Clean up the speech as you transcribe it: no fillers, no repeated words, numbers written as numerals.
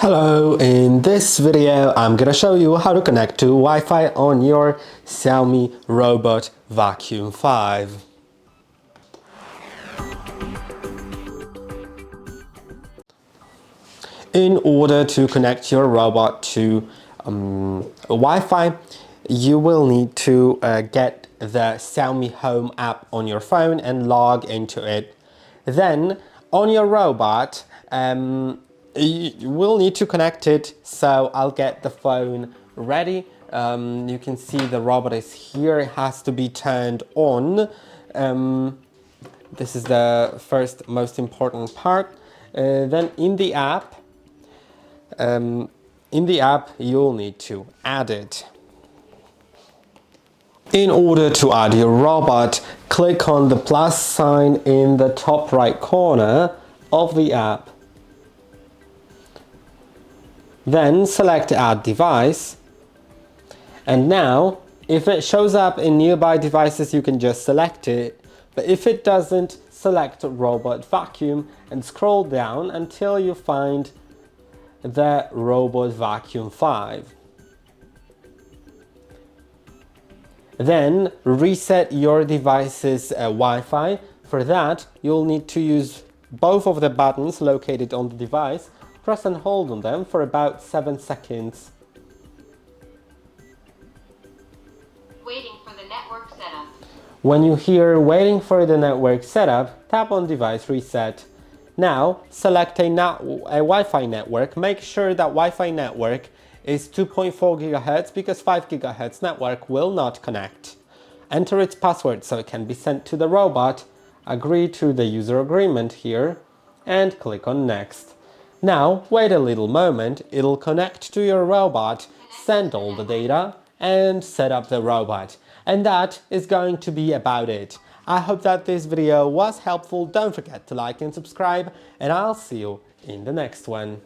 Hello, in this video I'm gonna show you how to connect to Wi-Fi on your Xiaomi Robot Vacuum 5. In order to connect your robot to Wi-Fi, you will need to get the Xiaomi Home app on your phone and log into it. Then on your robot, you will need to connect it, so I'll get the phone ready. You can see the robot is here, it has to be turned on. This is the first most important part. Then in the app, you'll need to add it. In order to add your robot, click on the plus sign in the top right corner of the app. Then select Add Device. And now, if it shows up in nearby devices, you can just select it. But if it doesn't, select Robot Vacuum and scroll down until you find the Robot Vacuum 5. Then reset your device's Wi-Fi. For that, you'll need to use both of the buttons located on the device. Press and hold on them for about 7 seconds. Waiting for the network setup. When you hear waiting for the network setup, tap on device reset. Now select a Wi-Fi network. Make sure that Wi-Fi network is 2.4 GHz because 5 GHz network will not connect. Enter its password so it can be sent to the robot. Agree to the user agreement here and click on next. Now wait a little moment, it'll connect to your robot, send all the data and set up the robot. And that is going to be about it. I hope that this video was helpful. Don't forget to like and subscribe, and I'll see you in the next one.